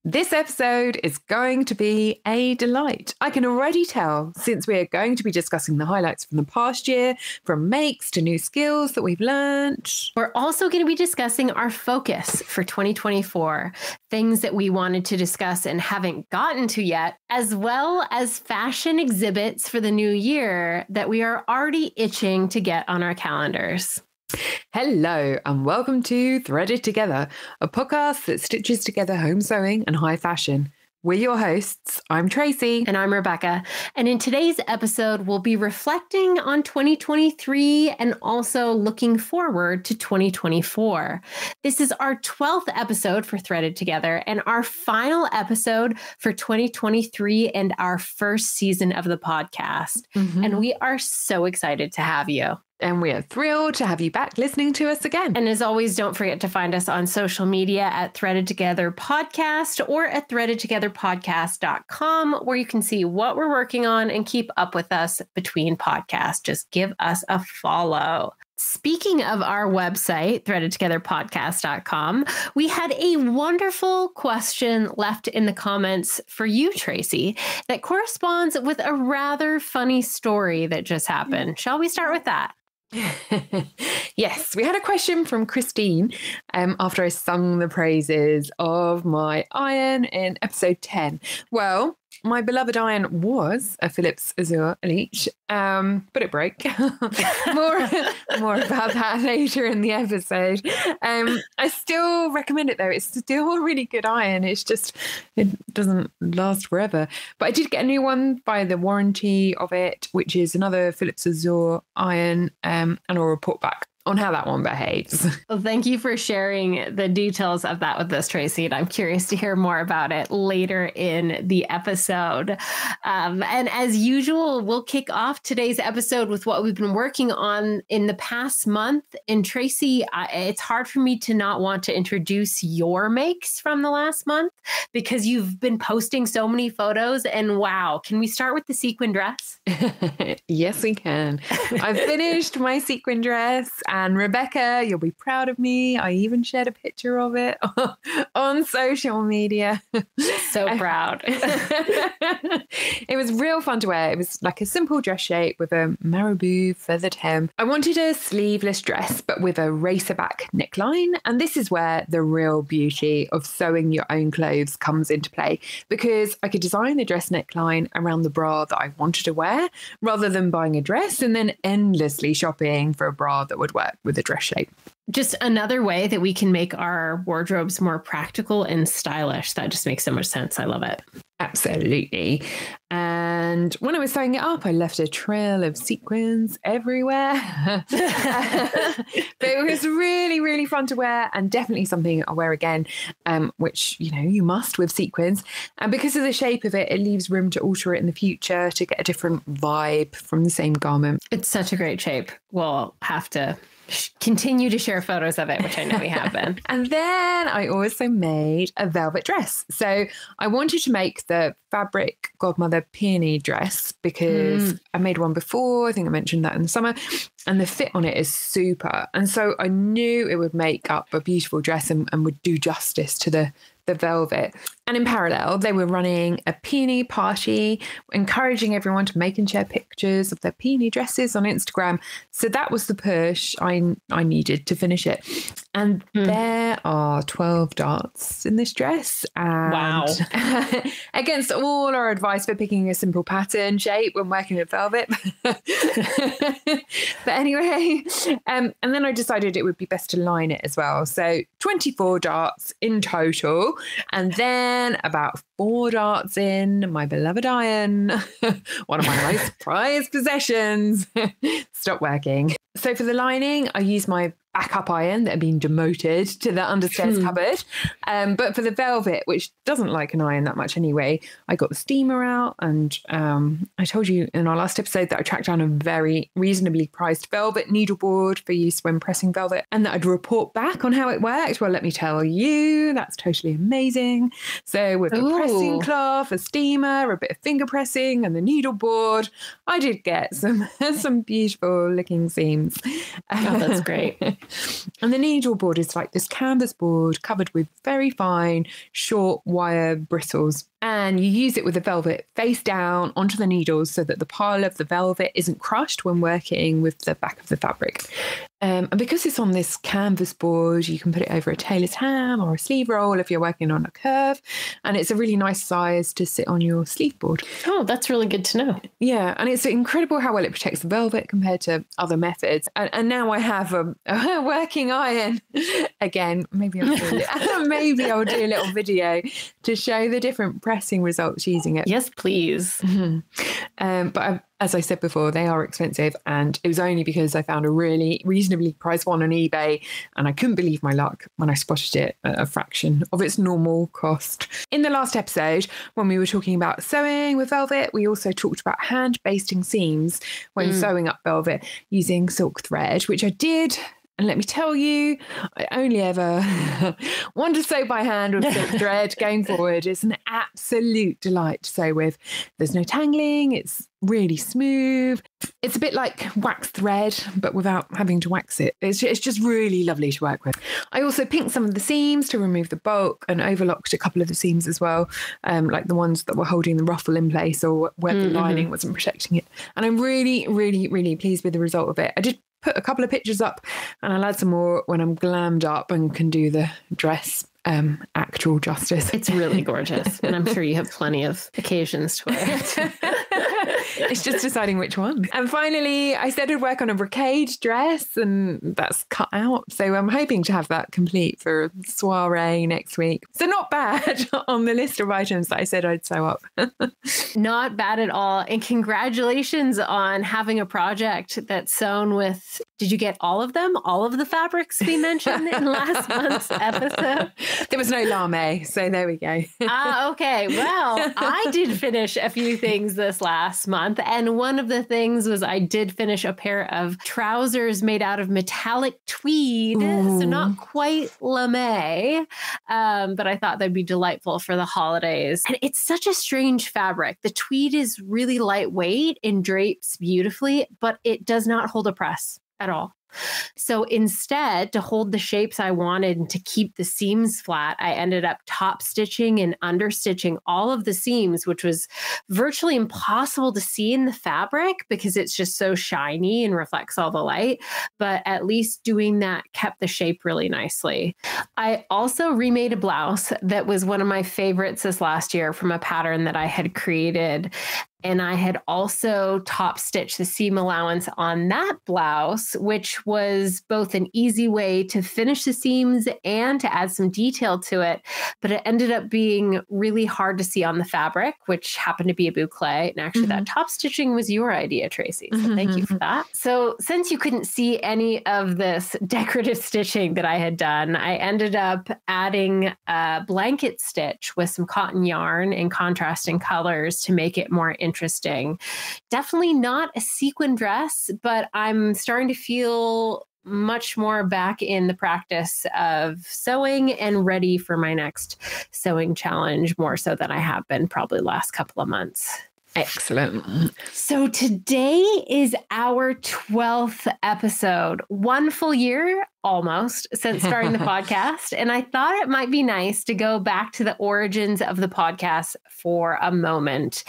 This episode is going to be a delight. I can already tell, since we are going to be discussing the highlights from the past year, from makes to new skills that we've learned. We're also going to be discussing our focus for 2024, things that we wanted to discuss and haven't gotten to yet, as well as fashion exhibits for the new year that we are already itching to get on our calendars. Hello and welcome to Threaded Together, a podcast that stitches together home sewing and high fashion. We're your hosts. I'm Tracy. And I'm Rebecca. And in today's episode, we'll be reflecting on 2023 and also looking forward to 2024. This is our 12th episode for Threaded Together and our final episode for 2023 and our first season of the podcast. And we are so excited to have you. And we are thrilled to have you back listening to us again. And as always, don't forget to find us on social media at Threaded Together Podcast or at threadedtogetherpodcast.com, where you can see what we're working on and keep up with us between podcasts. Just give us a follow. Speaking of our website, threadedtogetherpodcast.com, we had a wonderful question left in the comments for you, Tracy, that corresponds with a rather funny story that just happened. Shall we start with that? Yes, we had a question from Christine after I sung the praises of my iron in episode 10. Well, my beloved iron was a Philips Azure Elite, but it broke. more about that later in the episode. I still recommend it though. It's still a really good iron. It's just, it doesn't last forever. But I did get a new one by the warranty of it, which is another Philips Azure iron, and I'll report back on how that one behaves. Well, thank you for sharing the details of that with us, Tracy. And I'm curious to hear more about it later in the episode. And as usual, we'll kick off today's episode with what we've been working on in the past month. And Tracy, it's hard for me to not want to introduce your makes from the last month because you've been posting so many photos. And wow, can we start with the sequin dress? Yes, we can. I've finished my sequin dress. And Rebecca, you'll be proud of me. I even shared a picture of it on social media. So proud. It was real fun to wear. It was like a simple dress shape with a marabou feathered hem. I wanted a sleeveless dress, but with a racer back neckline. And this is where the real beauty of sewing your own clothes comes into play, because I could design the dress neckline around the bra that I wanted to wear rather than buying a dress and then endlessly shopping for a bra that would work with a dress shape. Just another way that we can make our wardrobes more practical and stylish. That just makes so much sense. I love it. Absolutely. And when I was sewing it up, I left a trail of sequins everywhere. But it was really, really fun to wear and definitely something I'll wear again, which, you know, you must with sequins. And because of the shape of it, it leaves room to alter it in the future to get a different vibe from the same garment. It's such a great shape. We'll have to continue to share photos of it, which I know we have been. And then I also made a velvet dress. So I wanted to make the fabric godmother peony dress because I made one before. I think I mentioned that in the summer. And the fit on it is super. And so I knew it would make up a beautiful dress and would do justice to the velvet. And in parallel, they were running a peony party, encouraging everyone to make and share pictures of their peony dresses on Instagram. So that was the push I needed to finish it. And there are 12 darts in this dress. And wow. Against all our advice for picking a simple pattern shape when working with velvet. But anyway, and then I decided it would be best to line it as well. So 24 darts in total. And then about 4 darts in my beloved iron, one of my most prized possessions, stopped working. So for the lining, I used my backup iron that had been demoted to the understairs cupboard. But for the velvet, which doesn't like an iron that much anyway, I got the steamer out. And I told you in our last episode that I tracked down a very reasonably priced velvet needleboard for use when pressing velvet and that I'd report back on how it worked. Well, let me tell you, that's totally amazing. So with a pressing cloth, a steamer, a bit of finger pressing and the needleboard, I did get some beautiful looking seams. Oh, that's great. And the needle board is like this canvas board covered with very fine, short wire bristles. And you use it with the velvet face down onto the needles so that the pile of the velvet isn't crushed when working with the back of the fabric. And because it's on this canvas board, you can put it over a tailor's ham or a sleeve roll if you're working on a curve. And it's a really nice size to sit on your sleeve board. Oh, that's really good to know. Yeah. And it's incredible how well it protects the velvet compared to other methods. And now I have a working iron. Again, maybe I'll do a little video to show the different pressing results using it. Yes, please. But as I said before, they are expensive, and it was only because I found a really reasonably priced one on eBay, and I couldn't believe my luck when I spotted it at a fraction of its normal cost. In the last episode, when we were talking about sewing with velvet, we also talked about hand basting seams when sewing up velvet using silk thread, which I did. And let me tell you, I only ever want to sew by hand with silk thread going forward. It's an absolute delight to sew with. There's no tangling. It's really smooth. It's a bit like wax thread, but without having to wax it. It's just really lovely to work with. I also pinked some of the seams to remove the bulk and overlocked a couple of the seams as well, like the ones that were holding the ruffle in place or where the lining wasn't protecting it. And I'm really, really, really pleased with the result of it. I did put a couple of pictures up, and I'll add some more when I'm glammed up and can do the dress actual justice. It's really gorgeous, and I'm sure you have plenty of occasions to wear it. It's just deciding which one. And finally, I said I'd work on a brocade dress, and that's cut out. So I'm hoping to have that complete for a soiree next week. So not bad on the list of items that I said I'd sew up. Not bad at all. And congratulations on having a project that's sewn with, did you get all of them? All of the fabrics we mentioned in last month's episode? There was no lame, so there we go. Okay. Well, I did finish a few things this last month. And one of the things was I did finish a pair of trousers made out of metallic tweed. Ooh. So not quite lame, but I thought they'd be delightful for the holidays. And it's such a strange fabric. The tweed is really lightweight and drapes beautifully, but it does not hold a press at all. So instead, to hold the shapes I wanted and to keep the seams flat, I ended up top stitching and understitching all of the seams, which was virtually impossible to see in the fabric because it's just so shiny and reflects all the light. But at least doing that kept the shape really nicely. I also remade a blouse that was one of my favorites this last year from a pattern that I had created. And I had also top stitched the seam allowance on that blouse, which was both an easy way to finish the seams and to add some detail to it. But it ended up being really hard to see on the fabric, which happened to be a boucle. And actually that top stitching was your idea, Tracy. So thank you for that. So since you couldn't see any of this decorative stitching that I had done, I ended up adding a blanket stitch with some cotton yarn in contrasting colors to make it more interesting. Definitely not a sequin dress, but I'm starting to feel much more back in the practice of sewing and ready for my next sewing challenge, more so than I have been probably the last couple of months. Excellent. So today is our 12th episode, one full year almost since starting the podcast. And I thought it might be nice to go back to the origins of the podcast for a moment.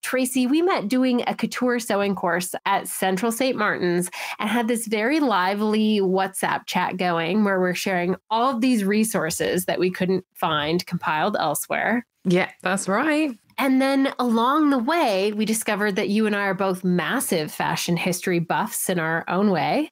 Tracy, we met doing a couture sewing course at Central St. Martin's and had this very lively WhatsApp chat going where we're sharing all of these resources that we couldn't find compiled elsewhere. Yeah, that's right. And then along the way, we discovered that you and I are both massive fashion history buffs in our own way.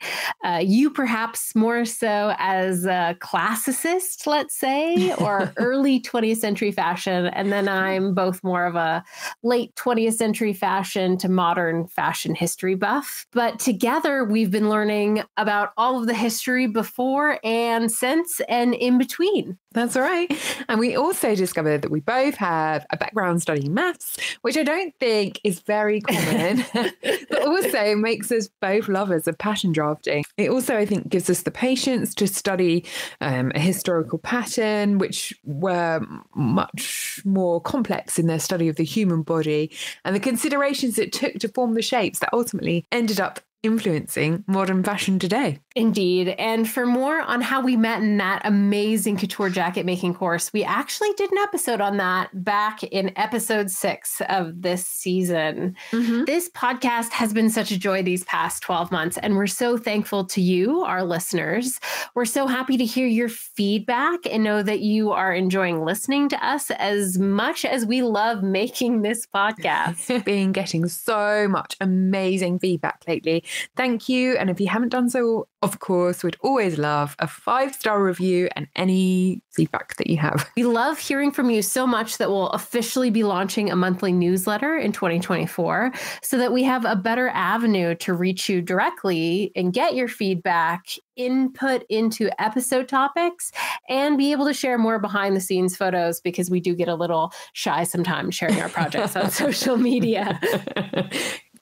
You perhaps more so as a classicist, let's say, or early 20th century fashion. And then I'm both more of a late 20th century fashion to modern fashion history buff. But together, we've been learning about all of the history before and since and in between. That's right. And we also discovered that we both have a background studying maths, which I don't think is very common, but also makes us both lovers of pattern drafting. It also, I think, gives us the patience to study a historical pattern, which were much more complex in their study of the human body and the considerations it took to form the shapes that ultimately ended up influencing modern fashion today. Indeed. And for more on how we met in that amazing couture jacket making course, we actually did an episode on that back in episode 6 of this season. Mm-hmm. This podcast has been such a joy these past 12 months, and we're so thankful to you, our listeners. We're so happy to hear your feedback and know that you are enjoying listening to us as much as we love making this podcast. Been getting so much amazing feedback lately. Thank you. And if you haven't done so, of course, we'd always love a 5-star review and any feedback that you have. We love hearing from you so much that we'll officially be launching a monthly newsletter in 2024 so that we have a better avenue to reach you directly and get your feedback, input into episode topics, and be able to share more behind the scenes photos, because we do get a little shy sometimes sharing our projects on social media.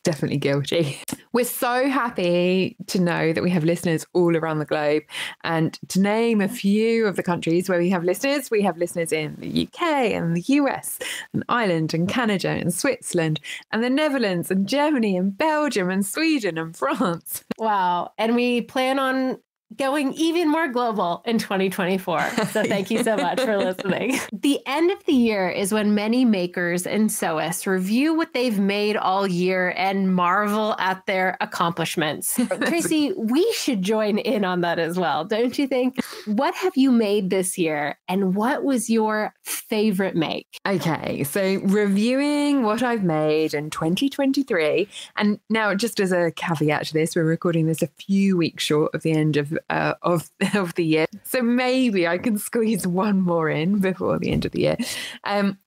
Definitely guilty. We're so happy to know that we have listeners all around the globe. And to name a few of the countries where we have listeners in the UK and the US and Ireland and Canada and Switzerland and the Netherlands and Germany and Belgium and Sweden and France. Wow. And we plan on going even more global in 2024. So thank you so much for listening. The end of the year is when many makers and sewists review what they've made all year and marvel at their accomplishments. Tracy, we should join in on that as well, don't you think? What have you made this year, and what was your favorite make? Okay, so reviewing what I've made in 2023, and now just as a caveat to this, we're recording this a few weeks short of the end of the year. So maybe I can squeeze one more in before the end of the year.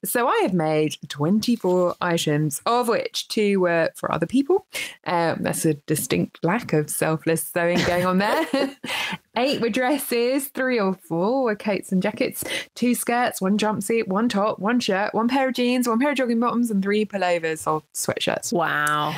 So I have made 24 items, of which 2 were for other people. That's a distinct lack of selfless sewing going on there. 8 were dresses, 3 or 4 were coats and jackets, 2 skirts, 1 jumpsuit, 1 top, 1 shirt, 1 pair of jeans, 1 pair of jogging bottoms, and 3 pullovers or sweatshirts. Wow.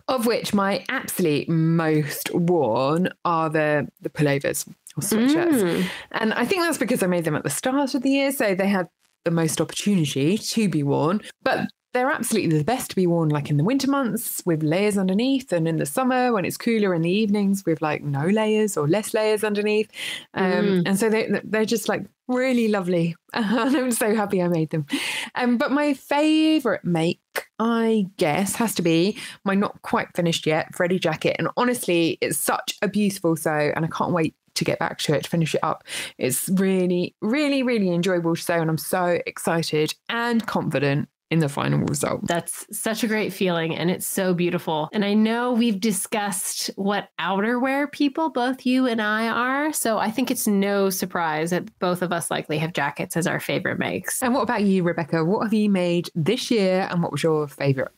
Of which my absolute most worn are the pullovers or sweatshirts. And I think that's because I made them at the start of the year, so they had the most opportunity to be worn. But they're absolutely the best to be worn like in the winter months with layers underneath, and in the summer when it's cooler in the evenings with like no layers or less layers underneath. And so they're just like really lovely. And I'm so happy I made them. But my favourite make, I guess, has to be my not quite finished yet Freddie jacket. And honestly, it's such a beautiful sew, and I can't wait to get back to it, to finish it up. It's really, really, really enjoyable to sew, and I'm so excited and confident in the final result. That's such a great feeling, and it's so beautiful. And I know we've discussed what outerwear people, both you and I, are. So I think it's no surprise that both of us likely have jackets as our favorite makes. And what about you, Rebecca? What have you made this year, and what was your favorite?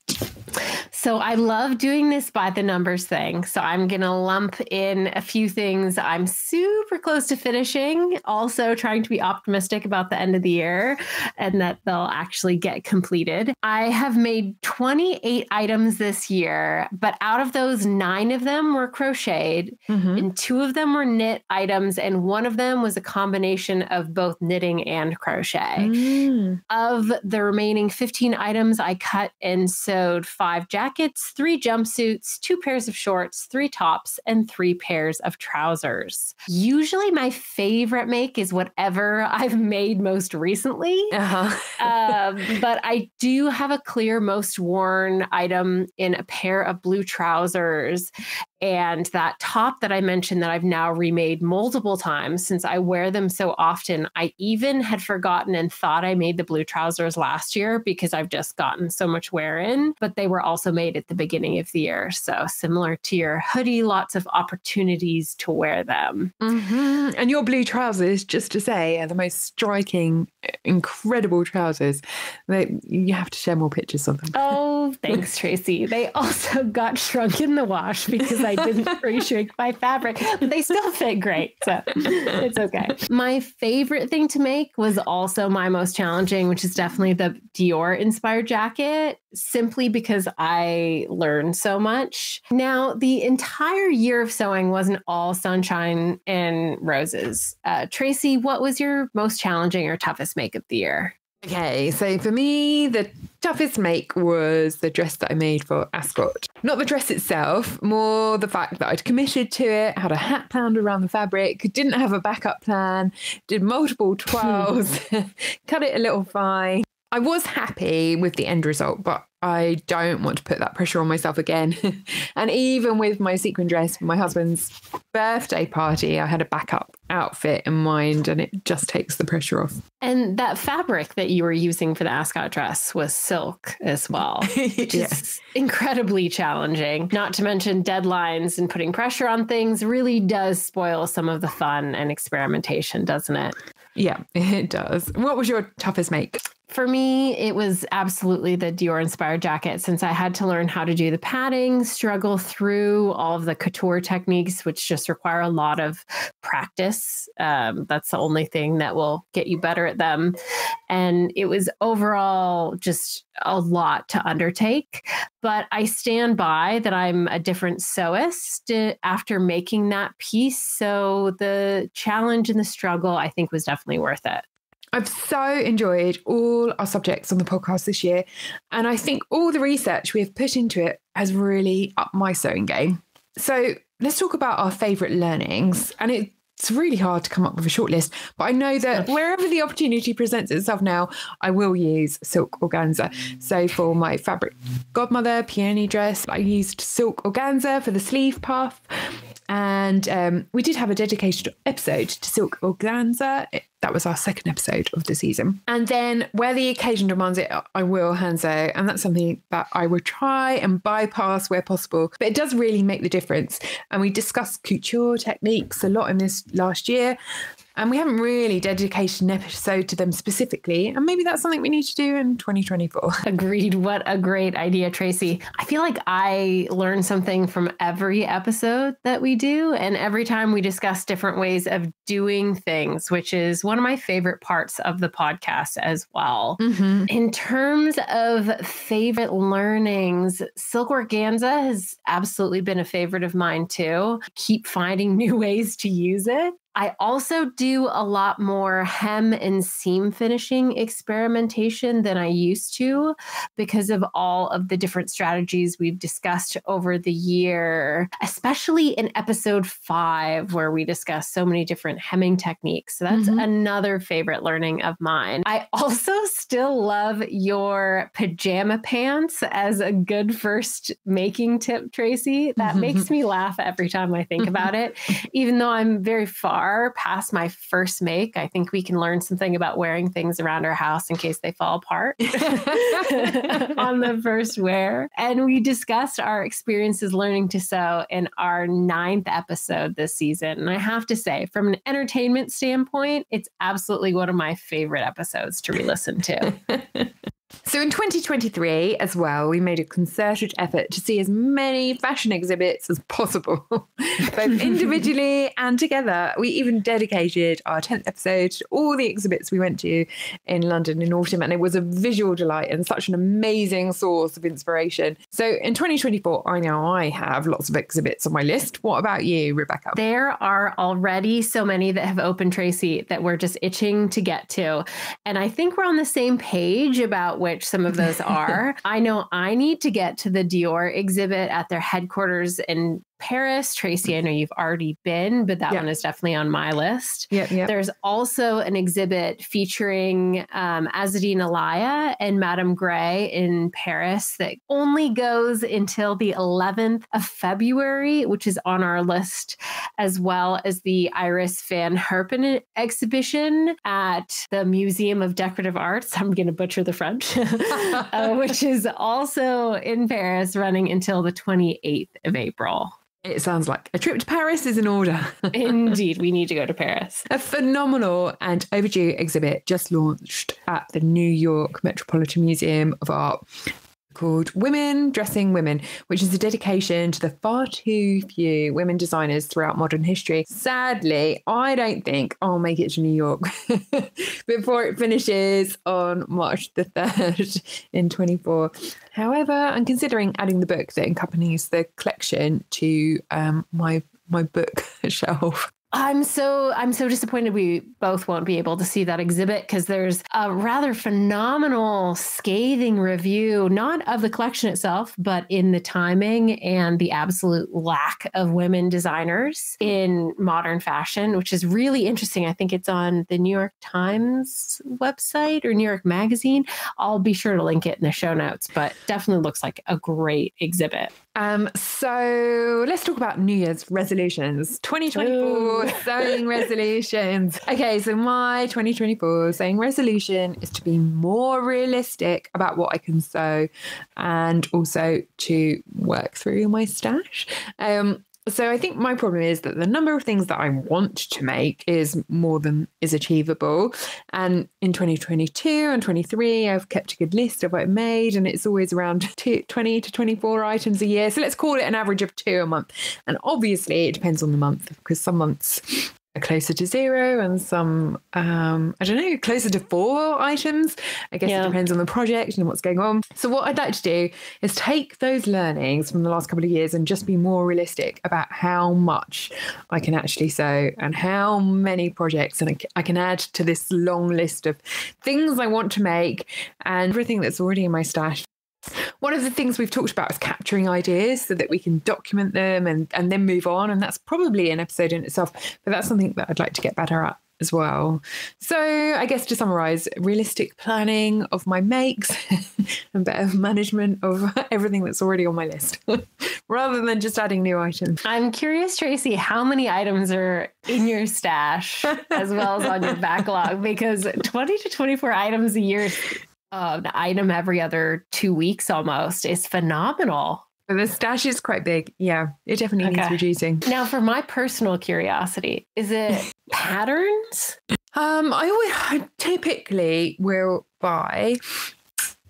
So I love doing this by the numbers thing. So I'm going to lump in a few things I'm super close to finishing, also trying to be optimistic about the end of the year and that they'll actually get completed. I have made 28 items this year, but out of those, 9 of them were crocheted and 2 of them were knit items, and 1 of them was a combination of both knitting and crochet. Of the remaining 15 items, I cut and sewed 5 jackets, 3 jumpsuits, 2 pairs of shorts, 3 tops, and 3 pairs of trousers. Usually my favorite make is whatever I've made most recently. But I do have a clear most worn item in a pair of blue trousers and that top that I mentioned that I've now remade multiple times since I wear them so often. I even had forgotten and thought I made the blue trousers last year because I've just gotten so much wear in, but they were also made at the beginning of the year. So similar to your hoodie, lots of opportunities to wear them. And your blue trousers, just to say, are the most striking, incredible trousers. You have to share more pictures of them. Oh, thanks, Tracy. They also got shrunk in the wash because I didn't pre-shrink my fabric, but they still fit great. So it's okay. My favorite thing to make was also my most challenging, which is definitely the Dior inspired jacket, simply because I learned so much. Now, the entire year of sewing wasn't all sunshine and roses. Tracy, what was your most challenging or toughest make of the year? Okay, so for me, the toughest make was the dress that I made for Ascot. Not the dress itself, more the fact that I'd committed to it, had a hat planned around the fabric, didn't have a backup plan, did multiple twirls, cut it a little fine. I was happy with the end result, but I don't want to put that pressure on myself again. And even with my sequin dress for my husband's birthday party, I had a backup outfit in mind, and it just takes the pressure off. And that fabric that you were using for the ascot dress was silk as well, which is incredibly challenging. Not to mention deadlines and putting pressure on things really does spoil some of the fun and experimentation, doesn't it? Yeah, it does. What was your toughest make? For me, it was absolutely the Dior-inspired jacket, since I had to learn how to do the padding, struggle through all of the couture techniques, which just require a lot of practice. That's the only thing that will get you better at them. And it was overall just a lot to undertake. But I stand by that I'm a different sewist after making that piece. So the challenge and the struggle, I think, was definitely worth it. I've so enjoyed all our subjects on the podcast this year. And I think all the research we have put into it has really upped my sewing game. So let's talk about our favourite learnings. And it's really hard to come up with a short list, but I know that wherever the opportunity presents itself now, I will use silk organza. So for my fabric godmother peony dress, I used silk organza for the sleeve puff. And we did have a dedicated episode to silk organza. That was our second episode of the season. And then where the occasion demands it, I will hand sew. And that's something that I will try and bypass where possible. But it does really make the difference. And we discussed couture techniques a lot in this last year. And we haven't really dedicated an episode to them specifically. And maybe that's something we need to do in 2024. Agreed. What a great idea, Tracy. I feel like I learn something from every episode that we do. And every time we discuss different ways of doing things, which is one of my favorite parts of the podcast as well. Mm-hmm. In terms of favorite learnings, silk organza has absolutely been a favorite of mine too. Keep finding new ways to use it. I also do a lot more hem and seam finishing experimentation than I used to because of all of the different strategies we've discussed over the year, especially in episode 5, where we discuss so many different hemming techniques. So that's another favorite learning of mine. I also still love your pajama pants as a good first making tip, Tracy. That makes me laugh every time I think about it, even though I'm very far past my first make. I think we can learn something about wearing things around our house in case they fall apart on the first wear. And we discussed our experiences learning to sew in our 9th episode this season. And I have to say, from an entertainment standpoint, it's absolutely one of my favorite episodes to re-listen to. So in 2023 as well, we made a concerted effort to see as many fashion exhibits as possible, both individually and together. We even dedicated our 10th episode to all the exhibits we went to in London in autumn, and it was a visual delight and such an amazing source of inspiration. So in 2024, I know I have lots of exhibits on my list. What about you, Rebecca? There are already so many that have opened, Tracy, that we're just itching to get to. And I think we're on the same page about which some of those are. I know I need to get to the Dior exhibit at their headquarters in Paris. Tracy, I know you've already been, but that one is definitely on my list. There's also an exhibit featuring Azzedine Alaïa and Madame Grey in Paris that only goes until the 11th of February, which is on our list, as well as the Iris van Herpen exhibition at the Museum of Decorative Arts. I'm going to butcher the French, which is also in Paris, running until the 28th of April. It sounds like a trip to Paris is in order. Indeed, we need to go to Paris. A phenomenal and overdue exhibit just launched at the New York Metropolitan Museum of Art called Women Dressing Women, which is a dedication to the far too few women designers throughout modern history. Sadly, I don't think I'll make it to New York before it finishes on March the 3rd in 24. However, I'm considering adding the book that accompanies the collection to my book shelf. I'm so disappointed we both won't be able to see that exhibit, because there's a rather phenomenal scathing review, not of the collection itself, but in the timing and the absolute lack of women designers in modern fashion, which is really interesting. I think it's on the New York Times website or New York Magazine. I'll be sure to link it in the show notes, but definitely looks like a great exhibit. So let's talk about New Year's resolutions. 2024 sewing resolutions. Okay, so my 2024 sewing resolution is to be more realistic about what I can sew and also to work through my stash. So I think my problem is that the number of things that I want to make is more than is achievable. And in 2022 and 23, I've kept a good list of what I've made, and it's always around 20 to 24 items a year. So let's call it an average of 2 a month. And obviously it depends on the month, because some months are closer to 0 and some, closer to 4 items. I guess it depends on the project and what's going on. So what I'd like to do is take those learnings from the last couple of years and just be more realistic about how much I can actually sew and how many projects I can add to this long list of things I want to make and everything that's already in my stash. One of the things we've talked about is capturing ideas so that we can document them and then move on. And that's probably an episode in itself, but that's something that I'd like to get better at as well. So I guess to summarize, realistic planning of my makes and better management of everything that's already on my list rather than just adding new items. I'm curious, Tracy, how many items are in your stash as well as on your backlog? Because 20 to 24 items a year, an item every other 2 weeks almost, is phenomenal. But the stash is quite big. Yeah, it definitely needs reducing. Now, for my personal curiosity, is it patterns? I typically will buy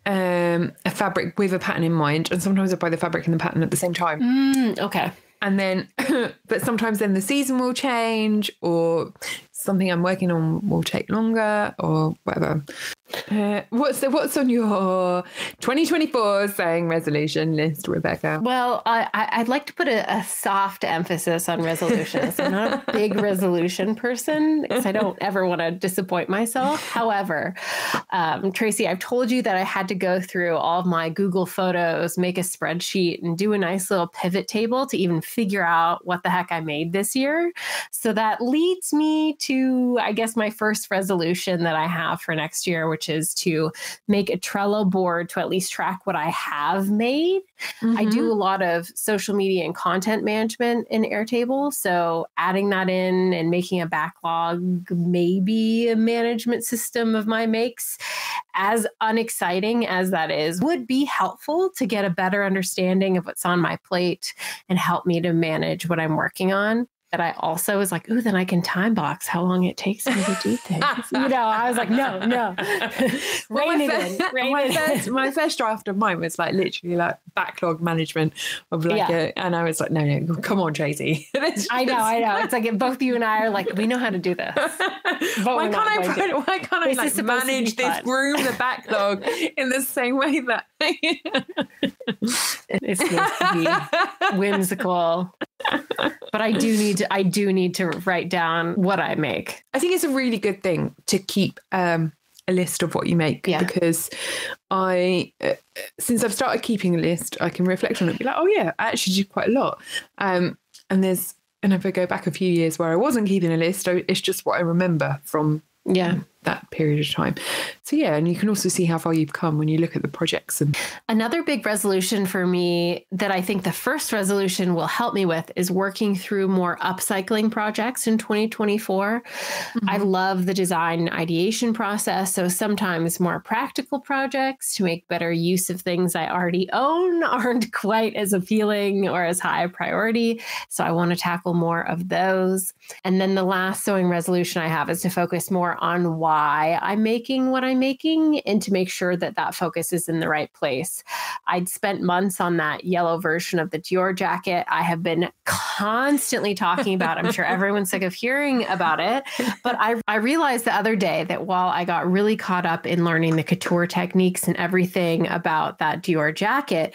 a fabric with a pattern in mind, and sometimes I buy the fabric and the pattern at the same time. Okay. And then, but sometimes then the season will change, or something I'm working on will take longer, or whatever. What's on your 2024 sewing resolution list, Rebecca? Well, I'd like to put a soft emphasis on resolutions. I'm not a big resolution person because I don't ever want to disappoint myself. However, Tracy, I've told you that I had to go through all of my Google Photos, make a spreadsheet, and do a nice little pivot table to even figure out what the heck I made this year. So that leads me to, I guess, my first resolution that I have for next year, which is to make a Trello board to at least track what I have made. Mm-hmm. I do a lot of social media and content management in Airtable. So adding that in and making a backlog, maybe a management system of my makes, as unexciting as that is, would be helpful to get a better understanding of what's on my plate and help me to manage what I'm working on. That I also was like, ooh, then I can time box how long it takes me to do things. I was like, no. My first draft of mine was like literally like backlog management of like and I was like, no, come on, Tracy. I know. It's like both you and I are like, we know how to do this. Why can't I like manage this room, the backlog in the same way that it's supposed to be whimsical. But I do need to write down what I make. I think it's a really good thing to keep a list of what you make, because since I've started keeping a list, I can reflect on it and be like, oh yeah, I actually did quite a lot. And if I go back a few years where I wasn't keeping a list, it's just what I remember from that period of time. So and you can also see how far you've come when you look at the projects. And another big resolution for me that I think the first resolution will help me with is working through more upcycling projects in 2024. Mm-hmm. I love the design ideation process. So sometimes more practical projects to make better use of things I already own aren't quite as appealing or as high a priority. So I want to tackle more of those. And then the last sewing resolution I have is to focus more on why I'm making what I'm making and to make sure that that focus is in the right place. I'd spent months on that yellow version of the Dior jacket. I have been constantly talking about it. I'm sure everyone's sick of hearing about it. But I realized the other day that while I got really caught up in learning the couture techniques and everything about that Dior jacket,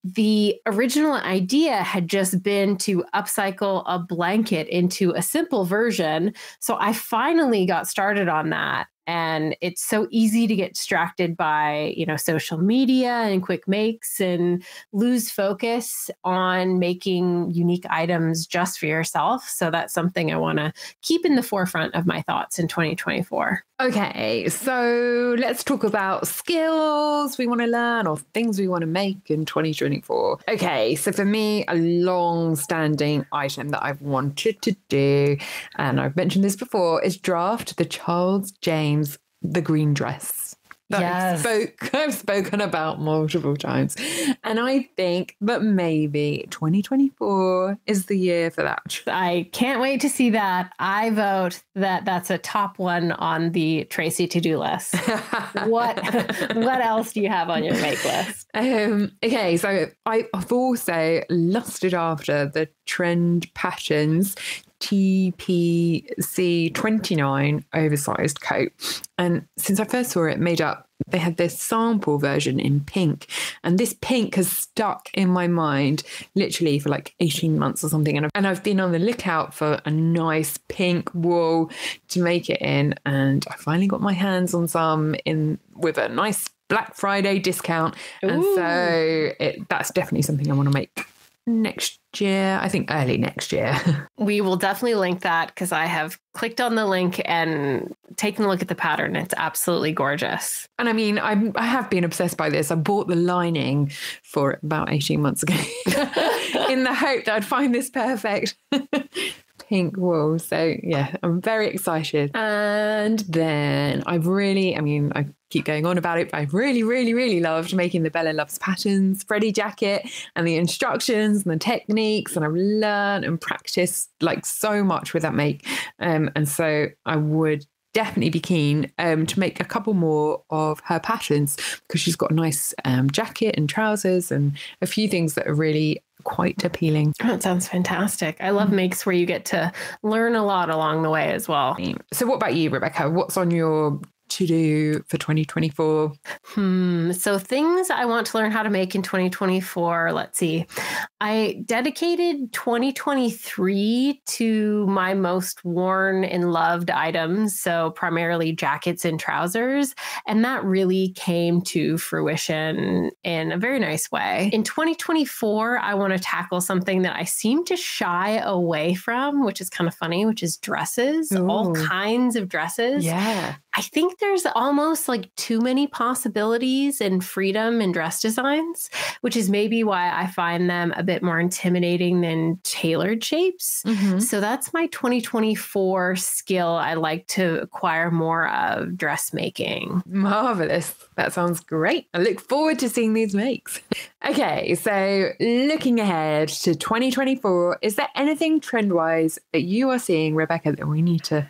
the original idea had just been to upcycle a blanket into a simple version. So I finally got started on that. And it's so easy to get distracted by, social media and quick makes and lose focus on making unique items just for yourself. So that's something I want to keep in the forefront of my thoughts in 2024. Okay, so let's talk about skills we want to learn or things we want to make in 2024. Okay, so for me, a long-standing item that I've wanted to do, and I've mentioned this before, is draft the Charles James The Green Dress. Yes. I've spoken about multiple times. And I think that maybe 2024 is the year for that. I can't wait to see that. I vote that that's a top one on the Tracy to-do list. What else do you have on your make list? Okay, so I've also lusted after the Trend Patterns TPC 29 oversized coat. And since I first saw it made up, they had this sample version in pink. And this pink has stuck in my mind literally for like 18 months or something. And I've been on the lookout for a nice pink wool to make it in. And I finally got my hands on some with a nice Black Friday discount. Ooh. And so that's definitely something I want to make next year. I think early next year. We will definitely link that because I have clicked on the link and taken a look at the pattern. It's absolutely gorgeous. And I mean, I have been obsessed by this. I bought the lining for it about 18 months ago in the hope that I'd find this perfect pink wool. So yeah, I'm very excited. And then I keep going on about it, but I've really, really, really loved making the Bella Loves Patterns Freddie jacket and the instructions and the techniques. And I've learned and practiced like so much with that make. And so I would definitely be keen to make a couple more of her patterns because she's got a nice jacket and trousers and a few things that are really quite appealing. That sounds fantastic. I love makes where you get to learn a lot along the way as well. So what about you, Rebecca? What's on your to do for 2024? So things I want to learn how to make in 2024. Let's see. I dedicated 2023 to my most worn and loved items. So primarily jackets and trousers. And that really came to fruition in a very nice way. In 2024, I want to tackle something that I seem to shy away from, which is kind of funny, which is dresses. Ooh. All kinds of dresses. Yeah. I think there's almost like too many possibilities and freedom in dress designs, which is maybe why I find them a bit more intimidating than tailored shapes. Mm-hmm. So that's my 2024 skill I like to acquire more of, dressmaking. Marvelous. That sounds great. I look forward to seeing these makes. Okay, so looking ahead to 2024, is there anything trend-wise that you are seeing, Rebecca, that we need to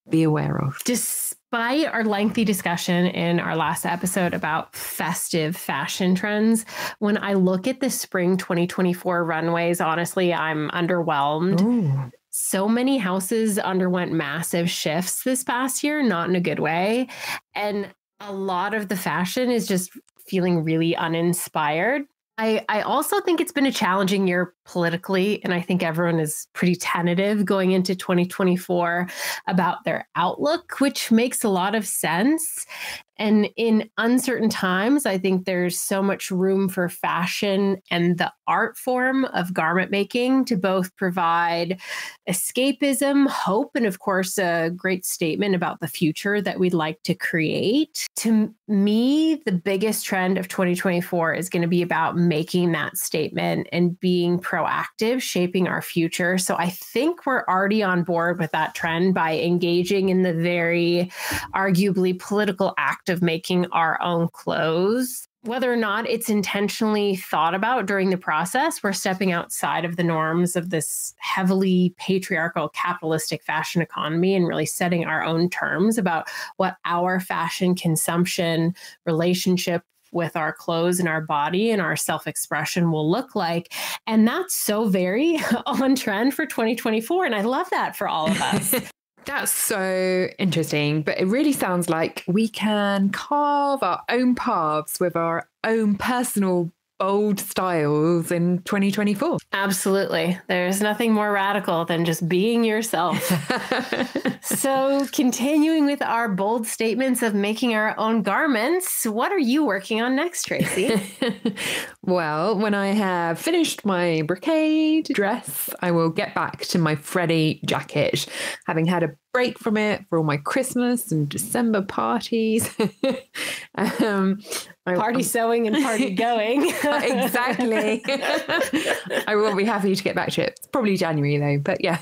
be aware of? Despite our lengthy discussion in our last episode about festive fashion trends, when I look at the spring 2024 runways, honestly, I'm underwhelmed. Ooh. So many houses underwent massive shifts this past year, not in a good way. And a lot of the fashion is just feeling really uninspired. I also think it's been a challenging year politically, and I think everyone is pretty tentative going into 2024 about their outlook, which makes a lot of sense. And in uncertain times, I think there's so much room for fashion and the art form of garment making to both provide escapism, hope, and of course, a great statement about the future that we'd like to create. To me, the biggest trend of 2024 is going to be about making that statement and being proactive, shaping our future. So I think we're already on board with that trend by engaging in the very arguably political act of making our own clothes. Whether or not it's intentionally thought about during the process, we're stepping outside of the norms of this heavily patriarchal capitalistic fashion economy and really setting our own terms about what our fashion consumption relationship with our clothes and our body and our self-expression will look like. And that's so very on trend for 2024. And I love that for all of us. That's so interesting, but it really sounds like we can carve our own paths with our own personal bold styles in 2024. Absolutely. There's nothing more radical than just being yourself. So continuing with our bold statements of making our own garments, what are you working on next, Tracy? Well, when I have finished my brocade dress, I will get back to my Freddie jacket, having had a break from it for all my Christmas and December parties. Party sewing and party going. Exactly. I will be happy to get back to it. It's probably January though, but yeah.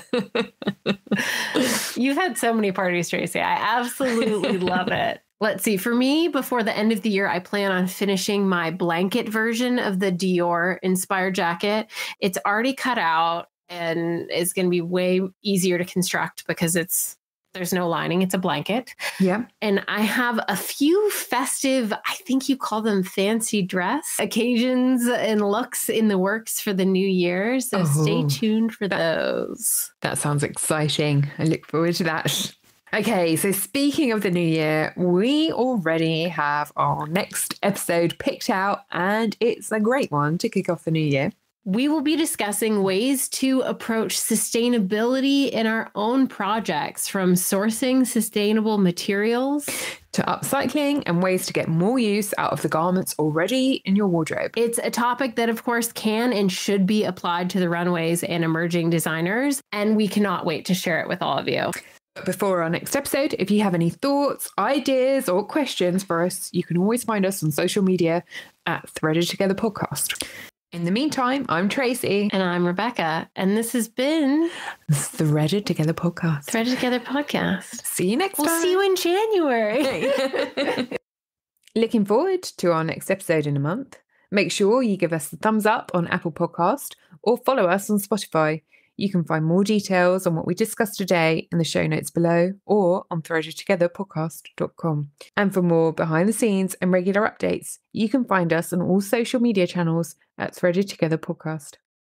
You've had so many parties, Tracy. I absolutely love it. Let's see. For me, before the end of the year, I plan on finishing my blanket version of the Dior inspired jacket. It's already cut out and it's going to be way easier to construct because there's no lining. It's a blanket. Yeah. And I have a few festive, I think you call them fancy dress occasions and looks in the works for the new year. So stay tuned for those. That sounds exciting. I look forward to that. Okay, so speaking of the new year, we already have our next episode picked out, and it's a great one to kick off the new year. We will be discussing ways to approach sustainability in our own projects, from sourcing sustainable materials to upcycling and ways to get more use out of the garments already in your wardrobe. It's a topic that, of course, can and should be applied to the runways and emerging designers, and we cannot wait to share it with all of you. But before our next episode, if you have any thoughts, ideas, or questions for us, you can always find us on social media at Threaded Together Podcast. In the meantime, I'm Tracy. And I'm Rebecca. And this has been Threaded Together Podcast. Threaded Together Podcast. See you next time. We'll see you in January. Looking forward to our next episode in a month. Make sure you give us a thumbs up on Apple Podcast or follow us on Spotify. You can find more details on what we discussed today in the show notes below or on threadedtogetherpodcast.com. And for more behind the scenes and regular updates, you can find us on all social media channels at Threaded Together Podcast.